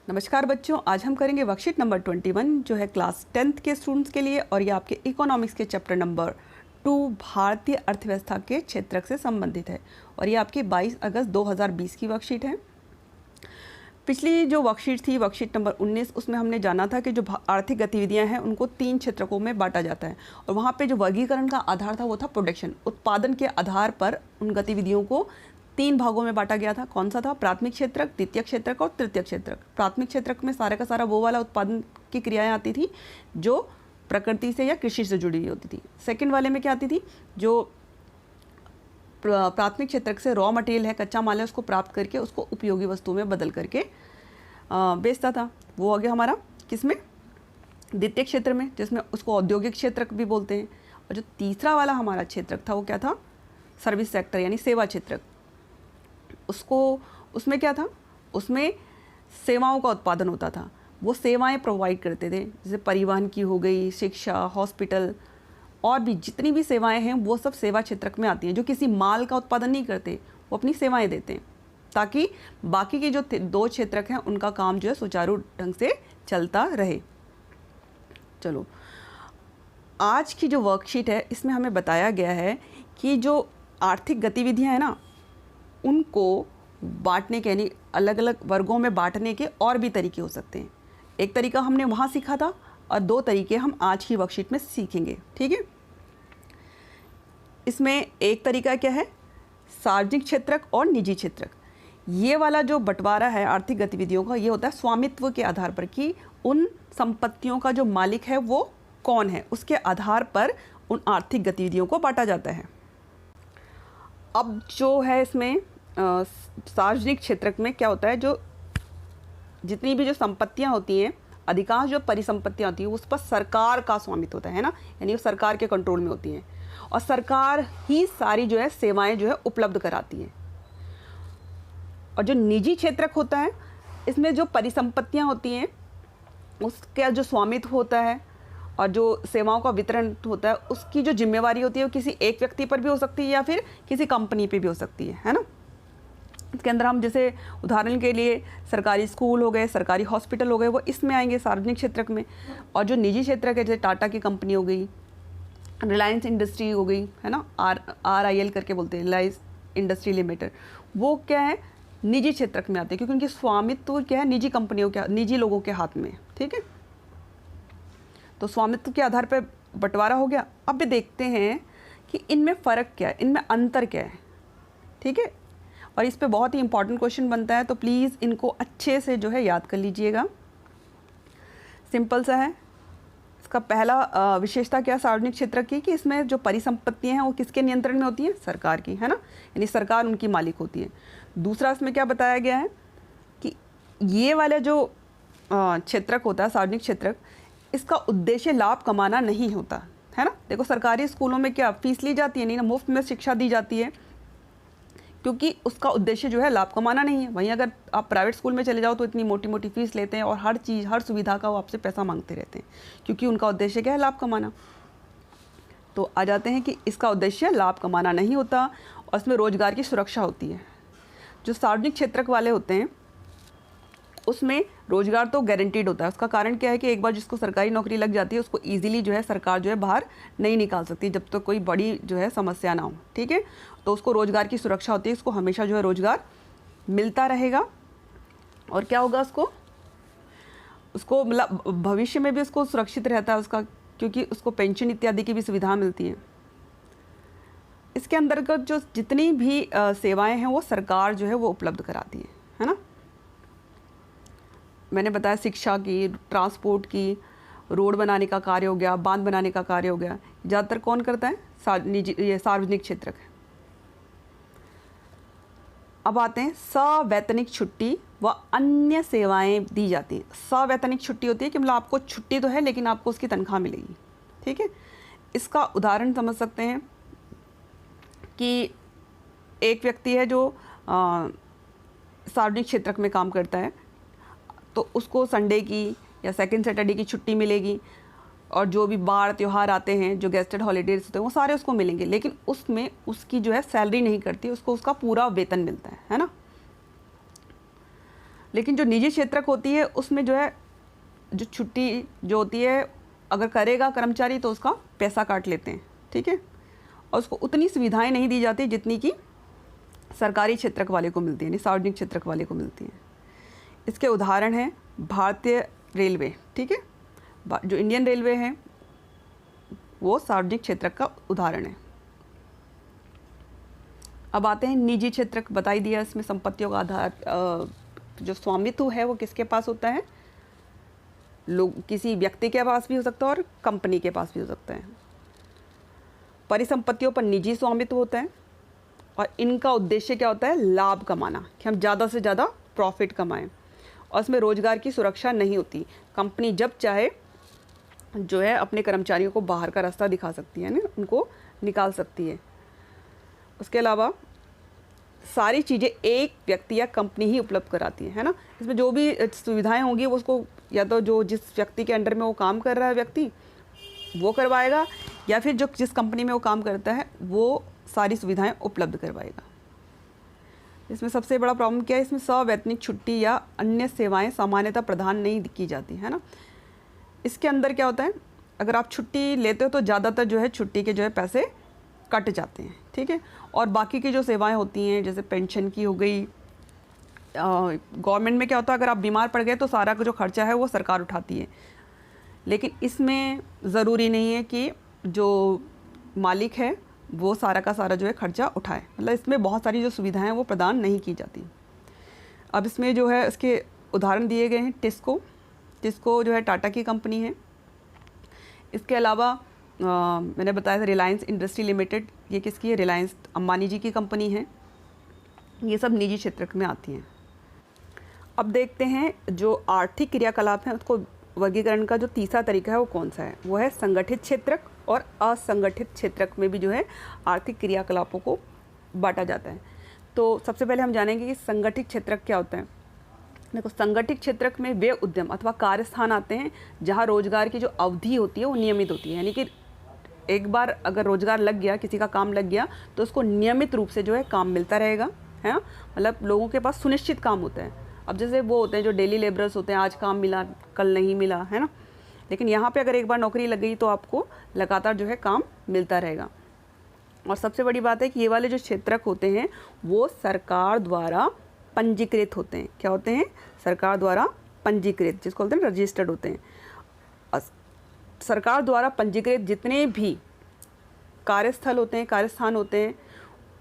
नमस्कार बच्चों, आज हम करेंगे वर्कशीट नंबर 21 जो है क्लास 10th के स्टूडेंट्स के लिए और ये आपके इकोनॉमिक्स के चैप्टर नंबर 2 भारतीय अर्थव्यवस्था के क्षेत्रक से संबंधित है और ये आपकी 22 अगस्त 2020 की वर्कशीट है। पिछली जो वर्कशीट थी, वर्कशीट नंबर 19, उसमें हमने जाना था कि जो आर्थिक गतिविधियां हैं उनको 3 क्षेत्रकों में बांटा जाता है और वहाँ पे जो वर्गीकरण का आधार था वो था प्रोडक्शन, उत्पादन के आधार पर उन गतिविधियों को 3 भागों में बांटा गया था। कौन सा था? प्राथमिक क्षेत्रक, द्वितीय क्षेत्रक और तृतीय क्षेत्रक। प्राथमिक क्षेत्रक में सारा का सारा वो वाला उत्पादन की क्रियाएं आती थी जो प्रकृति से या कृषि से जुड़ी हुई होती थी। सेकंड वाले में क्या आती थी? जो प्राथमिक क्षेत्रक से रॉ मटेरियल है, कच्चा माल है, उसको प्राप्त करके उसको उपयोगी वस्तु में बदल करके बेचता था। वो हो गया हमारा किसमें? द्वितीय क्षेत्र में, जिसमें उसको औद्योगिक क्षेत्रक भी बोलते हैं। और जो तीसरा वाला हमारा क्षेत्रक था वो क्या था? सर्विस सेक्टर यानी सेवा क्षेत्रक। उसमें क्या था? उसमें सेवाओं का उत्पादन होता था। वो सेवाएं प्रोवाइड करते थे, जैसे परिवहन की हो गई, शिक्षा, हॉस्पिटल और भी जितनी भी सेवाएं हैं वो सब सेवा क्षेत्रक में आती हैं। जो किसी माल का उत्पादन नहीं करते, वो अपनी सेवाएं देते हैं ताकि बाकी के जो 2 क्षेत्रक हैं उनका काम जो है सुचारू ढंग से चलता रहे। चलो, आज की जो वर्कशीट है इसमें हमें बताया गया है कि जो आर्थिक गतिविधियां हैं ना, उनको बांटने के यानी अलग अलग वर्गों में बांटने के और भी तरीके हो सकते हैं। एक तरीका हमने वहाँ सीखा था और 2 तरीके हम आज की वर्कशीट में सीखेंगे, ठीक है। इसमें एक तरीका क्या है? सार्वजनिक क्षेत्रक और निजी क्षेत्रक। ये वाला जो बंटवारा है आर्थिक गतिविधियों का, ये होता है स्वामित्व के आधार पर कि उन संपत्तियों का जो मालिक है वो कौन है, उसके आधार पर उन आर्थिक गतिविधियों को बांटा जाता है। अब जो है इसमें सार्वजनिक क्षेत्रक में क्या होता है? जो जितनी भी जो संपत्तियां होती हैं, अधिकांश जो परिसंपत्तियां होती हैं उस पर सरकार का स्वामित्व होता है ना, यानी वो सरकार के कंट्रोल में होती हैं और सरकार ही सारी जो है सेवाएं जो है उपलब्ध कराती है। और जो निजी क्षेत्रक होता है, इसमें जो परिसंपत्तियां होती हैं उसका जो स्वामित्व होता है और जो सेवाओं का वितरण होता है उसकी जो जिम्मेवारी होती है वो किसी एक व्यक्ति पर भी हो सकती है या फिर किसी कंपनी पे भी हो सकती है ना। इसके अंदर हम जैसे उदाहरण के लिए सरकारी स्कूल हो गए, सरकारी हॉस्पिटल हो गए, वो इसमें आएंगे सार्वजनिक क्षेत्रक में। और जो निजी क्षेत्रक है, जैसे टाटा की कंपनी हो गई, रिलायंस इंडस्ट्री हो गई, है ना, RIL करके बोलते हैं, रिलायंस इंडस्ट्री लिमिटेड, वो क्या है? निजी क्षेत्रक में आते हैं क्योंकि उनकी स्वामित्व क्या है? निजी कंपनियों के, निजी लोगों के हाथ में, ठीक है। तो स्वामित्व के आधार पर बंटवारा हो गया। अब भी देखते हैं कि इनमें फ़र्क क्या है, इनमें अंतर क्या है, ठीक है। और इस पे बहुत ही इंपॉर्टेंट क्वेश्चन बनता है, तो प्लीज़ इनको अच्छे से जो है याद कर लीजिएगा। सिंपल सा है। इसका पहला विशेषता क्या सार्वजनिक क्षेत्र की कि इसमें जो परिसंपत्तियां हैं वो किसके नियंत्रण में होती हैं? सरकार की, है ना, यानी सरकार उनकी मालिक होती है। दूसरा इसमें क्या बताया गया है कि ये वाला जो क्षेत्रक होता है सार्वजनिक क्षेत्रक, इसका उद्देश्य लाभ कमाना नहीं होता है ना। देखो, सरकारी स्कूलों में क्या फीस ली जाती है? नहीं ना, मुफ्त में शिक्षा दी जाती है क्योंकि उसका उद्देश्य जो है लाभ कमाना नहीं है। वहीं अगर आप प्राइवेट स्कूल में चले जाओ तो इतनी मोटी मोटी फीस लेते हैं और हर चीज़, हर सुविधा का वो आपसे पैसा मांगते रहते हैं क्योंकि उनका उद्देश्य क्या है? लाभ कमाना। तो आ जाते हैं कि इसका उद्देश्य लाभ कमाना नहीं होता और इसमें रोजगार की सुरक्षा होती है। जो सार्वजनिक क्षेत्रक वाले होते हैं उसमें रोजगार तो गारंटीड होता है। उसका कारण क्या है कि एक बार जिसको सरकारी नौकरी लग जाती है उसको इजीली जो है सरकार जो है बाहर नहीं निकाल सकती जब तक तो कोई बड़ी जो है समस्या ना हो, ठीक है। तो उसको रोजगार की सुरक्षा होती है, उसको हमेशा जो है रोजगार मिलता रहेगा। और क्या होगा? उसको मतलब भविष्य में भी उसको सुरक्षित रहता है उसका, क्योंकि उसको पेंशन इत्यादि की भी सुविधा मिलती है। इसके अंतर्गत जो जितनी भी सेवाएं हैं वो सरकार जो है वो उपलब्ध कराती है ना। मैंने बताया शिक्षा की, ट्रांसपोर्ट की, रोड बनाने का कार्य हो गया, बांध बनाने का कार्य हो गया, ज़्यादातर कौन करता है? ये सार्वजनिक क्षेत्रक है। अब आते हैं सवैतनिक छुट्टी व अन्य सेवाएं दी जाती हैं। सवैतनिक छुट्टी होती है कि मतलब आपको छुट्टी तो है लेकिन आपको उसकी तनख्वाह मिलेगी, ठीक है। इसका उदाहरण समझ सकते हैं कि एक व्यक्ति है जो सार्वजनिक क्षेत्रक में काम करता है तो उसको संडे की या सेकंड सैटरडे की छुट्टी मिलेगी और जो भी बाढ़ त्यौहार आते हैं, जो गेस्टेड हॉलीडेज होते हैं, वो सारे उसको मिलेंगे, लेकिन उसमें उसकी जो है सैलरी नहीं करती, उसको उसका पूरा वेतन मिलता है ना। लेकिन जो निजी क्षेत्रक होती है उसमें जो है जो छुट्टी जो होती है अगर करेगा कर्मचारी तो उसका पैसा काट लेते हैं, ठीक है, और उसको उतनी सुविधाएं नहीं दी जाती जितनी कि सरकारी क्षेत्रक वाले को मिलती है, यानी सार्वजनिक क्षेत्रक वाले को मिलती हैं। इसके उदाहरण हैं भारतीय रेलवे, ठीक है, जो इंडियन रेलवे है वो सार्वजनिक क्षेत्रक का उदाहरण है। अब आते हैं निजी क्षेत्रक, बताई दिया इसमें संपत्तियों का आधार जो स्वामित्व है वो किसके पास होता है, लोग किसी व्यक्ति के पास भी हो सकता है और कंपनी के पास भी हो सकता है। परिसंपत्तियों पर निजी स्वामित्व होता है और इनका उद्देश्य क्या होता है, लाभ कमाना, कि हम ज़्यादा से ज़्यादा प्रॉफिट कमाएं, और इसमें रोजगार की सुरक्षा नहीं होती। कंपनी जब चाहे जो है अपने कर्मचारियों को बाहर का रास्ता दिखा सकती है ना, उनको निकाल सकती है। उसके अलावा सारी चीज़ें एक व्यक्ति या कंपनी ही उपलब्ध कराती है ना। इसमें जो भी सुविधाएं होंगी वो उसको या तो जो जिस व्यक्ति के अंडर में वो काम कर रहा है व्यक्ति वो करवाएगा, या फिर जो जिस कंपनी में वो काम करता है वो सारी सुविधाएं उपलब्ध करवाएगा। इसमें सबसे बड़ा प्रॉब्लम क्या है, इसमें सवैतनिक छुट्टी या अन्य सेवाएं सामान्यतः प्रदान नहीं की जाती है ना। इसके अंदर क्या होता है, अगर आप छुट्टी लेते हो तो ज़्यादातर जो है छुट्टी के जो है पैसे कट जाते हैं, ठीक है, और बाकी की जो सेवाएं होती हैं जैसे पेंशन की हो गई, गवर्नमेंट में क्या होता है अगर आप बीमार पड़ गए तो सारा जो खर्चा है वो सरकार उठाती है। लेकिन इसमें ज़रूरी नहीं है कि जो मालिक है वो सारा का सारा जो है खर्चा उठाए, मतलब इसमें बहुत सारी जो सुविधाएं हैं वो प्रदान नहीं की जाती। अब इसमें जो है इसके उदाहरण दिए गए हैं, टिस्को जो है टाटा की कंपनी है। इसके अलावा मैंने बताया था रिलायंस इंडस्ट्री लिमिटेड, ये किसकी है, रिलायंस अंबानी जी की कंपनी है। ये सब निजी क्षेत्र में आती हैं। अब देखते हैं जो आर्थिक क्रियाकलाप हैं उसको वर्गीकरण का जो तीसरा तरीका है वो कौन सा है, वो है संगठित क्षेत्रक और असंगठित क्षेत्रक में भी जो है आर्थिक क्रियाकलापों को बांटा जाता है। तो सबसे पहले हम जानेंगे कि संगठित क्षेत्रक क्या होता है। देखो, संगठित क्षेत्रक में वे उद्यम अथवा कार्यस्थान आते हैं जहां रोजगार की जो अवधि होती है वो नियमित होती है, यानी कि एक बार अगर रोजगार लग गया, किसी का काम लग गया तो उसको नियमित रूप से जो है काम मिलता रहेगा, है ना, मतलब लोगों के पास सुनिश्चित काम होता है। अब जैसे वो होते हैं जो डेली लेबरर्स होते हैं, आज काम मिला कल नहीं मिला, है ना, लेकिन यहाँ पे अगर एक बार नौकरी लग गई तो आपको लगातार जो है काम मिलता रहेगा। और सबसे बड़ी बात है कि ये वाले जो क्षेत्रक होते हैं वो सरकार द्वारा पंजीकृत होते हैं। क्या होते हैं, सरकार द्वारा पंजीकृत, जिसको बोलते हैं रजिस्टर्ड होते हैं। सरकार द्वारा पंजीकृत जितने भी कार्यस्थल होते हैं, कार्यस्थान होते हैं,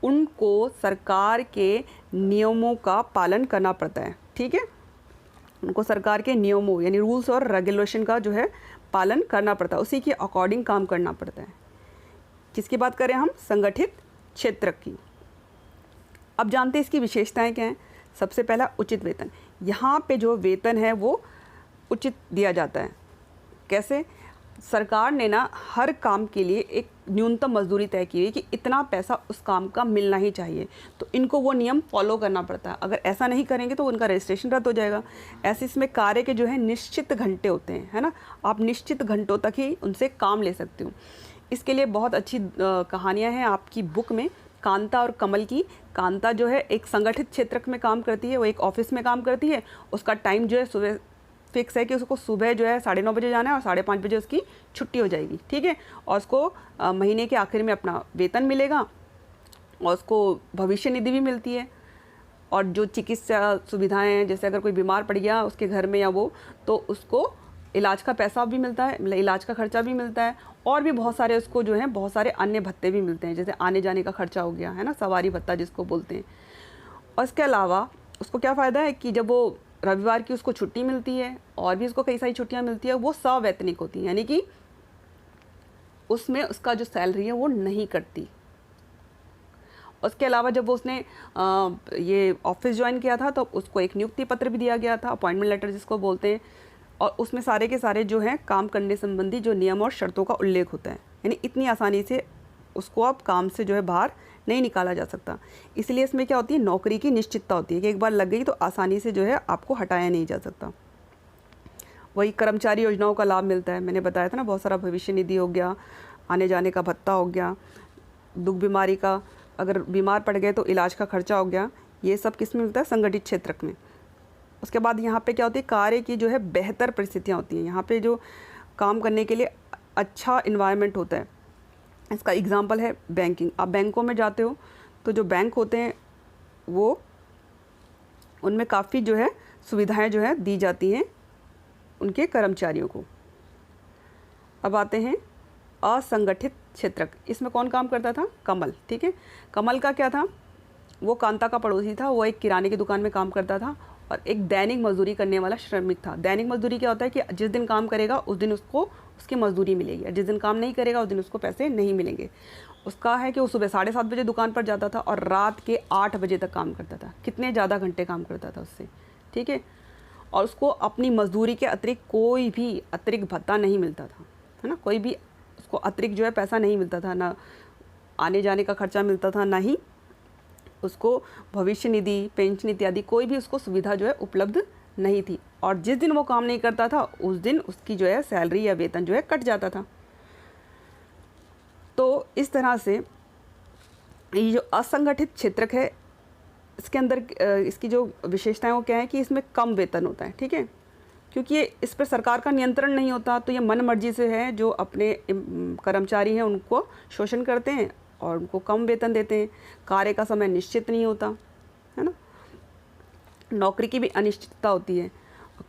उनको सरकार के नियमों का पालन करना पड़ता है, ठीक है, उनको सरकार के नियमों यानी रूल्स और रेगुलेशन का जो है पालन करना पड़ता है, उसी के अकॉर्डिंग काम करना पड़ता है। किसकी बात करें हम, संगठित क्षेत्रक की। अब जानते हैं इसकी विशेषताएं क्या हैं। सबसे पहला उचित वेतन, यहाँ पे जो वेतन है वो उचित दिया जाता है। कैसे, सरकार ने ना हर काम के लिए एक न्यूनतम मजदूरी तय की है कि इतना पैसा उस काम का मिलना ही चाहिए, तो इनको वो नियम फॉलो करना पड़ता है। अगर ऐसा नहीं करेंगे तो उनका रजिस्ट्रेशन रद्द हो जाएगा। ऐसे इसमें कार्य के जो है निश्चित घंटे होते हैं, है ना, आप निश्चित घंटों तक ही उनसे काम ले सकते हो। इसके लिए बहुत अच्छी कहानियाँ हैं आपकी बुक में, कांता और कमल की। कांता जो है एक संगठित क्षेत्र में काम करती है, वो एक ऑफिस में काम करती है, उसका टाइम जो है सुबह फिक्स है कि उसको सुबह जो है 9:30 बजे जाना है और 5:30 बजे उसकी छुट्टी हो जाएगी, ठीक है, और उसको महीने के आखिर में अपना वेतन मिलेगा और उसको भविष्य निधि भी मिलती है। और जो चिकित्सा सुविधाएं हैं, जैसे अगर कोई बीमार पड़ गया उसके घर में या वो, तो उसको इलाज का पैसा भी मिलता है, मतलब इलाज का खर्चा भी मिलता है, और भी बहुत सारे उसको जो है बहुत सारे अन्य भत्ते भी मिलते हैं, जैसे आने जाने का खर्चा हो गया, है ना, सवारी भत्ता जिसको बोलते हैं। और इसके अलावा उसको क्या फ़ायदा है कि जब वो रविवार की उसको छुट्टी मिलती है और भी उसको कई सारी छुट्टियां मिलती है, वो सवैतनिक होती हैं, यानी कि उसमें उसका जो सैलरी है वो नहीं कटती। उसके अलावा जब उसने ये ऑफिस ज्वाइन किया था तो उसको एक नियुक्ति पत्र भी दिया गया था, अपॉइंटमेंट लेटर जिसको बोलते हैं, और उसमें सारे के सारे जो हैं काम करने संबंधी जो नियम और शर्तों का उल्लेख होता है, यानी इतनी आसानी से उसको अब काम से जो है बाहर नहीं निकाला जा सकता। इसलिए इसमें क्या होती है, नौकरी की निश्चितता होती है कि एक बार लग गई तो आसानी से जो है आपको हटाया नहीं जा सकता। वही कर्मचारी योजनाओं का लाभ मिलता है, मैंने बताया था ना, बहुत सारा भविष्य निधि हो गया, आने जाने का भत्ता हो गया, दुख बीमारी का, अगर बीमार पड़ गए तो इलाज का खर्चा हो गया, ये सब किस में मिलता है, संगठित क्षेत्र में। उसके बाद यहाँ पे क्या होती है, कार्य की जो है बेहतर परिस्थितियाँ होती हैं, यहाँ पे जो काम करने के लिए अच्छा इन्वायरमेंट होता है। इसका एग्जांपल है बैंकिंग। आप बैंकों में जाते हो तो जो बैंक होते हैं वो उनमें काफ़ी जो है सुविधाएं जो है दी जाती हैं उनके कर्मचारियों को। अब आते हैं असंगठित क्षेत्रक। इसमें कौन काम करता था? कमल। ठीक है, कमल का क्या था, वो कांता का पड़ोसी था, वो एक किराने की दुकान में काम करता था और एक दैनिक मजदूरी करने वाला श्रमिक था। दैनिक मजदूरी क्या होता है कि जिस दिन काम करेगा उस दिन उसको उसकी मजदूरी मिलेगी, और जिस दिन काम नहीं करेगा उस दिन उसको पैसे नहीं मिलेंगे। उसका है कि वो सुबह 7:30 बजे दुकान पर जाता था और रात के 8 बजे तक काम करता था। कितने ज़्यादा घंटे काम करता था उससे, ठीक है। और उसको अपनी मजदूरी के अतिरिक्त कोई भी अतिरिक्त भत्ता नहीं मिलता था, है ना, कोई भी उसको अतिरिक्त जो है पैसा नहीं मिलता था, ना आने जाने का खर्चा मिलता था, ना ही उसको भविष्य निधि, पेंशन इत्यादि कोई भी उसको सुविधा जो है उपलब्ध नहीं थी। और जिस दिन वो काम नहीं करता था उस दिन उसकी जो है सैलरी या वेतन जो है कट जाता था। तो इस तरह से ये जो असंगठित क्षेत्रक है इसके अंदर इसकी जो विशेषताएं वो क्या है कि इसमें कम वेतन होता है, ठीक है, क्योंकि ये इस पर सरकार का नियंत्रण नहीं होता। तो ये मन मर्जी से है, जो अपने कर्मचारी हैं उनको शोषण करते हैं और उनको कम वेतन देते हैं। कार्य का समय निश्चित नहीं होता, है ना। नौकरी की भी अनिश्चितता होती है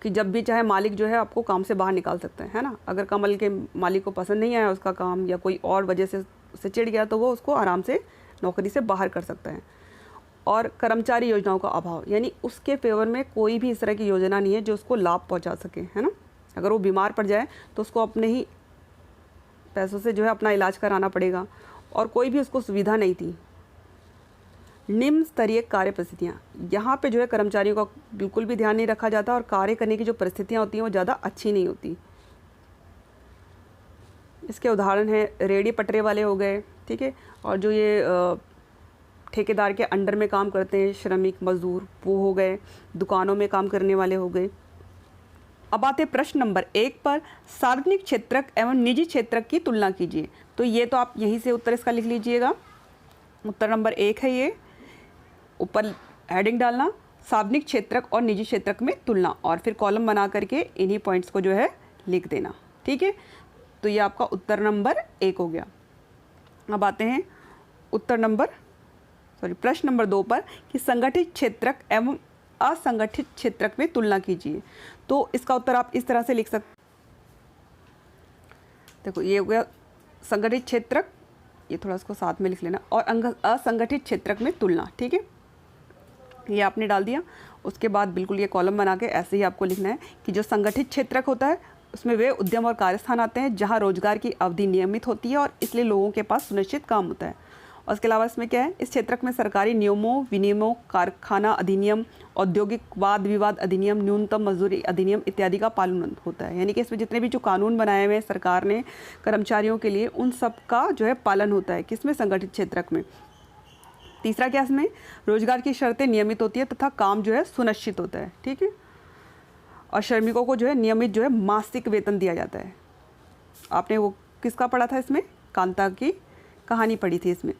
कि जब भी चाहे मालिक जो है आपको काम से बाहर निकाल सकता है ना। अगर कमल के मालिक को पसंद नहीं आया उसका काम या कोई और वजह से उससे चिढ़ गया तो वो उसको आराम से नौकरी से बाहर कर सकता है। और कर्मचारी योजनाओं का अभाव, यानी उसके फेवर में कोई भी इस तरह की योजना नहीं है जो उसको लाभ पहुंचा सके, है ना। अगर वो बीमार पड़ जाए तो उसको अपने ही पैसों से जो है अपना इलाज कराना पड़ेगा, और कोई भी उसको सुविधा नहीं थी। निम्न स्तरीय कार्य परिस्थितियाँ, यहाँ पे जो है कर्मचारियों का बिल्कुल भी ध्यान नहीं रखा जाता और कार्य करने की जो परिस्थितियाँ होती हैं वो ज़्यादा अच्छी नहीं होती। इसके उदाहरण हैं रेहड़ी पटरे वाले हो गए, ठीक है, और जो ये ठेकेदार के अंडर में काम करते हैं श्रमिक मजदूर वो हो गए, दुकानों में काम करने वाले हो गए। अब आते प्रश्न नंबर 1 पर, सार्वजनिक क्षेत्रक एवं निजी क्षेत्रक की तुलना कीजिए। तो ये तो आप यहीं से उत्तर इसका लिख लीजिएगा। उत्तर नंबर 1 है ये, ऊपर हेडिंग डालना सार्वजनिक क्षेत्रक और निजी क्षेत्रक में तुलना, और फिर कॉलम बना करके इन्हीं पॉइंट्स को जो है लिख देना, ठीक है। तो ये आपका उत्तर नंबर 1 हो गया। अब आते हैं प्रश्न नंबर 2 पर कि संगठित क्षेत्रक एवं असंगठित क्षेत्रक में तुलना कीजिए। तो इसका उत्तर आप इस तरह से लिख सकते, देखो ये हो गया संगठित क्षेत्रक, ये थोड़ा इसको साथ में लिख लेना, और असंगठित क्षेत्रक में तुलना, ठीक है, ये आपने डाल दिया। उसके बाद बिल्कुल ये कॉलम बना के ऐसे ही आपको लिखना है कि जो संगठित क्षेत्रक होता है उसमें वे उद्यम और कार्यस्थान आते हैं जहाँ रोजगार की अवधि नियमित होती है और इसलिए लोगों के पास सुनिश्चित काम होता है। और इसके अलावा इसमें क्या है, इस क्षेत्रक में सरकारी नियमों, विनियमों, कारखाना अधिनियम, औद्योगिक वाद विवाद अधिनियम, न्यूनतम मजदूरी अधिनियम इत्यादि का पालन होता है। यानी कि इसमें जितने भी जो कानून बनाए हुए हैं सरकार ने कर्मचारियों के लिए उन सब का जो है पालन होता है। किसमें? संगठित क्षेत्रक में। तीसरा क्या इसमें, रोजगार की शर्तें नियमित होती है तथा काम जो है सुनिश्चित होता है, ठीक है। और श्रमिकों को जो है नियमित जो है मासिक वेतन दिया जाता है। आपने वो किसका पढ़ा था इसमें, कांता की कहानी पढ़ी थी इसमें।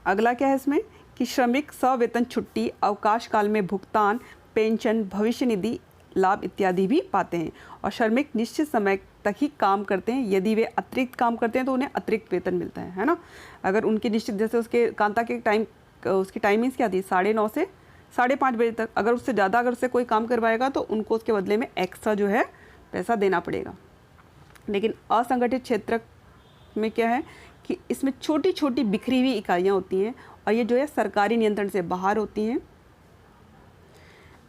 अगला क्या है इसमें कि श्रमिक सवेतन छुट्टी, अवकाश काल में भुगतान, पेंशन, भविष्य निधि लाभ इत्यादि भी पाते हैं। और श्रमिक निश्चित समय तक ही काम करते हैं, यदि वे अतिरिक्त काम करते हैं तो उन्हें अतिरिक्त वेतन मिलता है ना। अगर उनकी निश्चित, जैसे उसके कांता के टाइम, उसकी टाइमिंग्स क्या थी, 9:30 से 5:30 बजे तक। अगर उससे ज़्यादा अगर उससे कोई काम करवाएगा तो उनको उसके बदले में एक्स्ट्रा जो है पैसा देना पड़ेगा। लेकिन असंगठित क्षेत्र में क्या है कि इसमें छोटी छोटी बिखरी हुई इकाइयाँ होती हैं और ये जो है सरकारी नियंत्रण से बाहर होती हैं।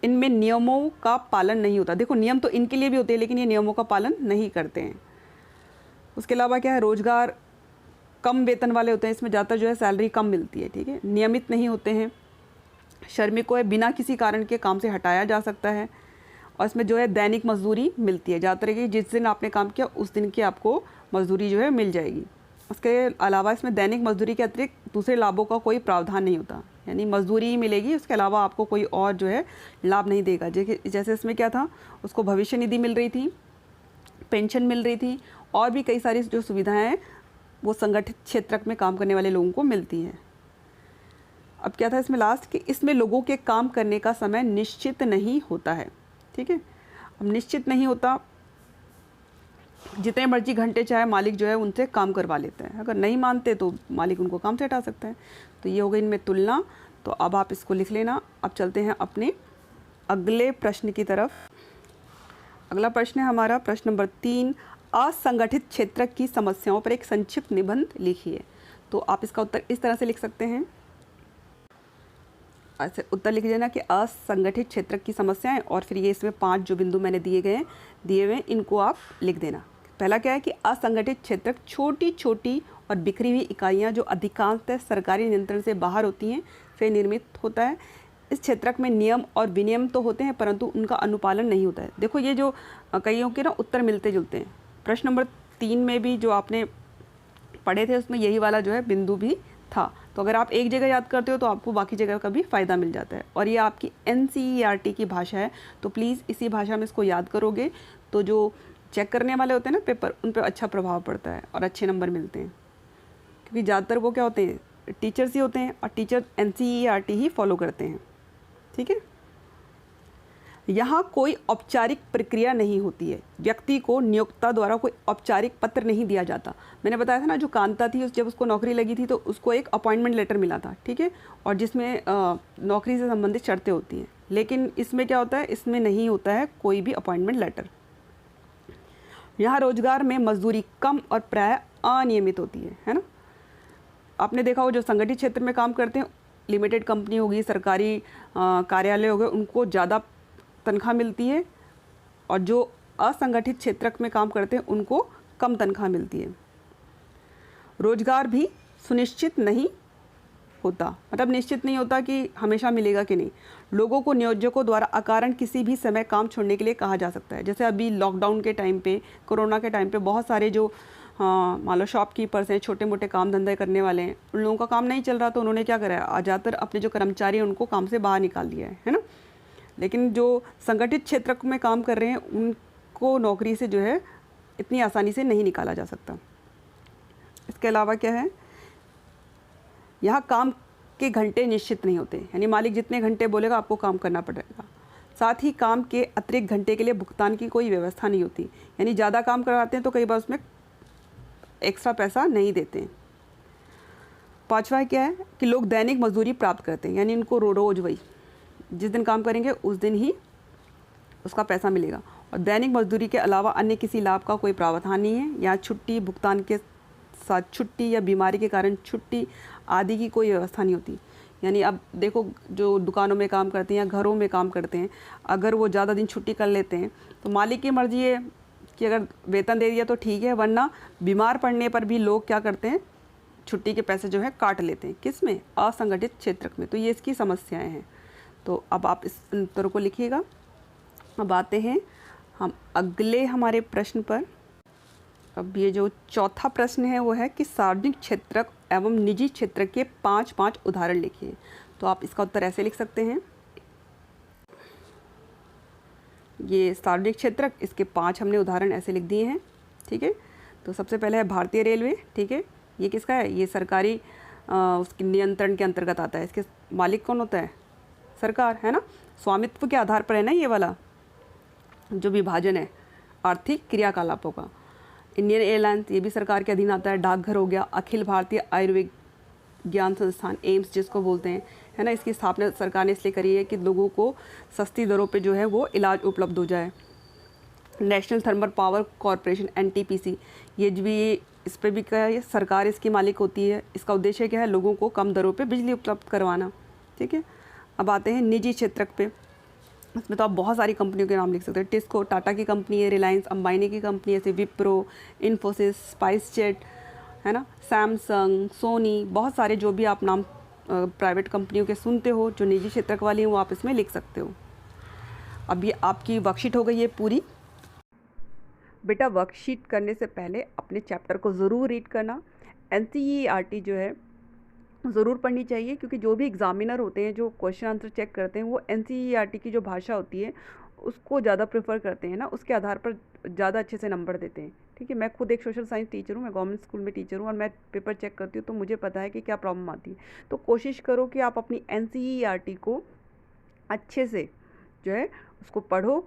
इनमें नियमों का पालन नहीं होता। देखो नियम तो इनके लिए भी होते हैं लेकिन ये नियमों का पालन नहीं करते हैं। उसके अलावा क्या है, रोजगार कम वेतन वाले होते हैं, इसमें ज़्यादातर जो है सैलरी कम मिलती है, ठीक है। नियमित नहीं होते हैं, श्रमिक को बिना किसी कारण के काम से हटाया जा सकता है। और इसमें जो है दैनिक मजदूरी मिलती है, ज़्यादातर कि जिस दिन आपने काम किया उस दिन की आपको मजदूरी जो है मिल जाएगी। उसके अलावा इसमें दैनिक मजदूरी के अतिरिक्त दूसरे लाभों का कोई प्रावधान नहीं होता, यानी मजदूरी ही मिलेगी, उसके अलावा आपको कोई और जो है लाभ नहीं देगा। जैसे इसमें क्या था, उसको भविष्य निधि मिल रही थी, पेंशन मिल रही थी, और भी कई सारी जो सुविधाएं हैं वो संगठित क्षेत्र में काम करने वाले लोगों को मिलती हैं। अब क्या था इसमें लास्ट कि इसमें लोगों के काम करने का समय निश्चित नहीं होता है। ठीक है, अब निश्चित नहीं होता, जितने मर्जी घंटे चाहे मालिक जो है उनसे काम करवा लेता है, अगर नहीं मानते तो मालिक उनको काम से हटा सकता है। तो ये हो गई इनमें तुलना। तो अब आप इसको लिख लेना। अब चलते हैं अपने अगले प्रश्न की तरफ। अगला प्रश्न है हमारा प्रश्न नंबर 3, असंगठित क्षेत्र की समस्याओं पर एक संक्षिप्त निबंध लिखिए। तो आप इसका उत्तर इस तरह से लिख सकते हैं, ऐसे उत्तर लिख देना कि असंगठित क्षेत्र की समस्याएं, और फिर ये इसमें 5 जो बिंदु मैंने दिए हुए इनको आप लिख देना। पहला क्या है कि असंगठित क्षेत्र छोटी छोटी और बिखरी हुई इकाइयां जो अधिकांशतः सरकारी नियंत्रण से बाहर होती हैं से निर्मित होता है। इस क्षेत्र में नियम और विनियम तो होते हैं परंतु उनका अनुपालन नहीं होता है। देखो ये जो कईयों के ना उत्तर मिलते जुलते हैं। प्रश्न नंबर 3 में भी जो आपने पढ़े थे उसमें यही वाला जो है बिंदु भी था। तो अगर आप एक जगह याद करते हो तो आपको बाकी जगह का भी फ़ायदा मिल जाता है। और ये आपकी NCERT की भाषा है, तो प्लीज़ इसी भाषा में इसको याद करोगे तो जो चेक करने वाले होते हैं ना पेपर, उन पर अच्छा प्रभाव पड़ता है और अच्छे नंबर मिलते हैं। क्योंकि ज़्यादातर वो क्या होते हैं, टीचर्स ही होते हैं और टीचर NCERT ही फॉलो करते हैं। ठीक है, यहाँ कोई औपचारिक प्रक्रिया नहीं होती है। व्यक्ति को नियोक्ता द्वारा कोई औपचारिक पत्र नहीं दिया जाता। मैंने बताया था ना, जो कांता थी जब उसको नौकरी लगी थी तो उसको एक अपॉइंटमेंट लेटर मिला था। ठीक है, और जिसमें नौकरी से संबंधित शर्तें होती हैं। लेकिन इसमें क्या होता है, इसमें नहीं होता है कोई भी अपॉइंटमेंट लेटर। यहाँ रोजगार में मजदूरी कम और प्राय अनियमित होती है ना। आपने देखा हो जो संगठित क्षेत्र में काम करते हैं, लिमिटेड कंपनी होगी, सरकारी कार्यालय हो गए, उनको ज़्यादा तनख्वाह मिलती है, और जो असंगठित क्षेत्र में काम करते हैं उनको कम तनख्वाह मिलती है। रोजगार भी सुनिश्चित नहीं होता, मतलब निश्चित नहीं होता कि हमेशा मिलेगा कि नहीं। लोगों को नियोजकों द्वारा अकारण किसी भी समय काम छोड़ने के लिए कहा जा सकता है। जैसे अभी लॉकडाउन के टाइम पे, कोरोना के टाइम पे बहुत सारे जो मान लो शॉपकीपर्स हैं, छोटे मोटे काम धंधे करने वाले हैं, उन लोगों का काम नहीं चल रहा तो उन्होंने क्या करा है, ज़्यादातर अपने जो कर्मचारी हैं उनको काम से बाहर निकाल दिया है ना। लेकिन जो संगठित क्षेत्र में काम कर रहे हैं उनको नौकरी से जो है इतनी आसानी से नहीं निकाला जा सकता। इसके अलावा क्या है, यहाँ काम के घंटे निश्चित नहीं होते, यानी मालिक जितने घंटे बोलेगा आपको काम करना पड़ेगा। साथ ही काम के अतिरिक्त घंटे के लिए भुगतान की कोई व्यवस्था नहीं होती, यानी ज़्यादा काम करवाते हैं तो कई बार उसमें एक्स्ट्रा पैसा नहीं देते हैं। 5वां क्या है कि लोग दैनिक मजदूरी प्राप्त करते हैं, यानी उनको रोज़ वही जिस दिन काम करेंगे उस दिन ही उसका पैसा मिलेगा। और दैनिक मजदूरी के अलावा अन्य किसी लाभ का कोई प्रावधान नहीं है। यहाँ छुट्टी, भुगतान के साथ छुट्टी या बीमारी के कारण छुट्टी आदि की कोई व्यवस्था नहीं होती। यानी अब देखो जो दुकानों में काम करते हैं या घरों में काम करते हैं, अगर वो ज़्यादा दिन छुट्टी कर लेते हैं तो मालिक की मर्जी है कि अगर वेतन दे दिया तो ठीक है, वरना बीमार पड़ने पर भी लोग क्या करते हैं, छुट्टी के पैसे जो है काट लेते हैं। किस में, असंगठित क्षेत्र में। तो ये इसकी समस्याएँ हैं। तो अब आप इस उत्तर को लिखिएगा। अब आते हैं हम अगले हमारे प्रश्न पर। अब ये जो चौथा प्रश्न है वो है कि सार्वजनिक क्षेत्र एवं निजी क्षेत्र के 5 उदाहरण लिखिए। तो आप इसका उत्तर ऐसे लिख सकते हैं, ये सार्वजनिक क्षेत्र, इसके 5 हमने उदाहरण ऐसे लिख दिए हैं। ठीक है, तो सबसे पहले है भारतीय रेलवे। ठीक है, ये किसका है, ये सरकारी उसके नियंत्रण के अंतर्गत आता है। इसके मालिक कौन होता है, सरकार, है ना। स्वामित्व के आधार पर है ना ये वाला जो विभाजन है आर्थिक क्रियाकलापों का। इंडियन एयरलाइंस, ये भी सरकार के अधीन आता है। डाकघर हो गया, अखिल भारतीय आयुर्विज्ञान संस्थान एम्स जिसको बोलते हैं, है ना, इसकी स्थापना सरकार ने इसलिए करी है कि लोगों को सस्ती दरों पे जो है वो इलाज उपलब्ध हो जाए। National thermal power corporation NTPC, ये भी इस पर भी क्या है, सरकार इसकी मालिक होती है। इसका उद्देश्य क्या है, लोगों को कम दरों पे बिजली उपलब्ध करवाना। ठीक है, अब आते हैं निजी क्षेत्र पे। इसमें तो आप बहुत सारी कंपनियों के नाम लिख सकते हैं। टिस्को टाटा की कंपनी है, रिलायंस अंबानी की कंपनी है, जैसे विप्रो, इन्फोसिस, स्पाइसजेट, है ना, सैमसंग, सोनी, बहुत सारे जो भी आप नाम प्राइवेट कंपनियों के सुनते हो जो निजी क्षेत्र वाली हैं वो आप इसमें लिख सकते हो। अब ये आपकी वर्कशीट हो गई है पूरी। बेटा वर्कशीट करने से पहले अपने चैप्टर को ज़रूर रीड करना। NCERT जो है ज़रूर पढ़नी चाहिए, क्योंकि जो भी एग्ज़ामिनर होते हैं जो क्वेश्चन आंसर चेक करते हैं वो NCERT की जो भाषा होती है उसको ज़्यादा प्रेफर करते हैं ना, उसके आधार पर ज़्यादा अच्छे से नंबर देते हैं। ठीक है, मैं खुद एक सोशल साइंस टीचर हूँ, मैं गवर्नमेंट स्कूल में टीचर हूँ और मैं पेपर चेक करती हूँ, तो मुझे पता है कि क्या प्रॉब्लम आती है। तो कोशिश करो कि आप अपनी एनसीईआरटी को अच्छे से जो है उसको पढ़ो।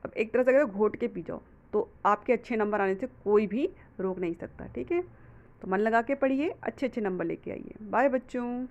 अब एक तरह से अगर घोट के पी जाओ तो आपके अच्छे नंबर आने से कोई भी रोक नहीं सकता। ठीक है, तो मन लगा के पढ़िए, अच्छे अच्छे नंबर लेके आइए। बाय बच्चों।